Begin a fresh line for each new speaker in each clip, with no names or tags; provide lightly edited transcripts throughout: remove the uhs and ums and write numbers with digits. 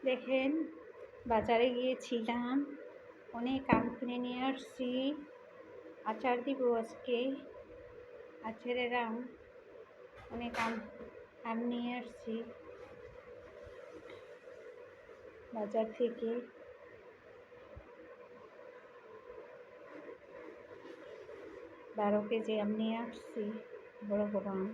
দেখেন, বাজারে গিয়েছিলাম, অনেক আম কিনে নিয়ে আসছি। আচার দিব আজকে। আচারের আম, অনেক আম নিয়ে আসছি বাজার থেকে। 12 কেজি আম নিয়ে আসছি, বড় বড় আম।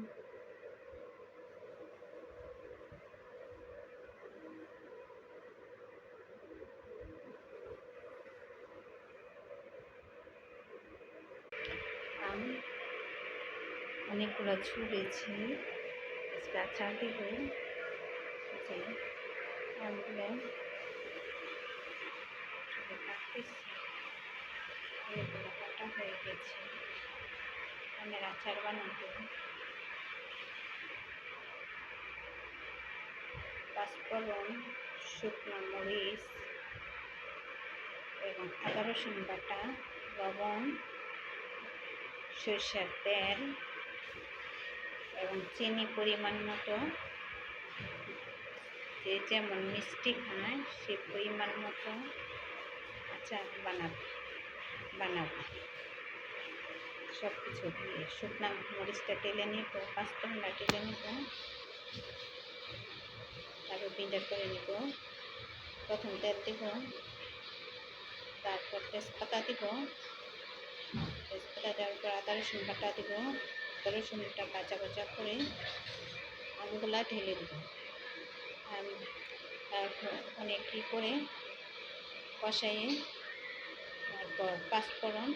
আম অনেকগুলো ছুলেছি, আজকে আচার দিব। যে আমগুলো কাটতেছি, অনেকগুলো কাটা হয়ে গেছে। আমের আচার বানাবো। পাঁচফোড়ন, শুকনো মরিচ এবং আদা রসুন বাটা, লবণ, সরষের তেল এবং চিনি পরিমাণ মতো। যে যেমন মিষ্টি খায় সে পরিমাণ মতো আচার বানাবো। সব কিছু দিয়ে শুকনো মরিচটা টেলে নিব, পাঁচফোড়নটা টেলে নিব, তারপর ব্লেন্ডার করে নিব। প্রথম তেল দিব, তারপর তেজপাতা দিব, তেজপাতা দেওয়ার পর আদা রসুন বাটা দিব। আদা রসুনটা ভাজা ভাজা করে আমগুলা ঢেলে দেব। তারপর অনেক করে কষাইয়ে তারপর পাঁচফোড়ন,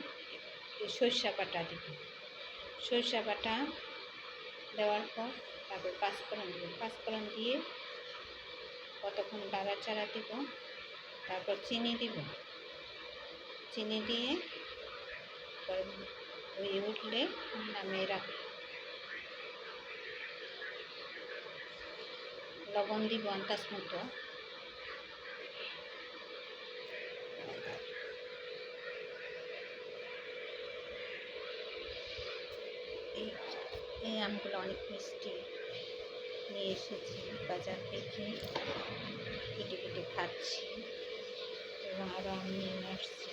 সরষা বাটা দিব। সরষা বাটা দেওয়ার পর তারপর পাঁচফোড়ন দিব। পাঁচফোড়ন দিয়ে কতক্ষণ নাড়াচাড়া দিব। তারপর চিনি দিব। চিনি দিয়ে হয়ে উঠলে নামিয়ে রাখব। লবণ দিব আন্দাজ মতো। এই আমগুলো অনেক মিষ্টি, নিয়ে এসেছি বাজার থেকে, কেটে কেটে খাচ্ছি এবং আরও আম নিয়ে আসছি।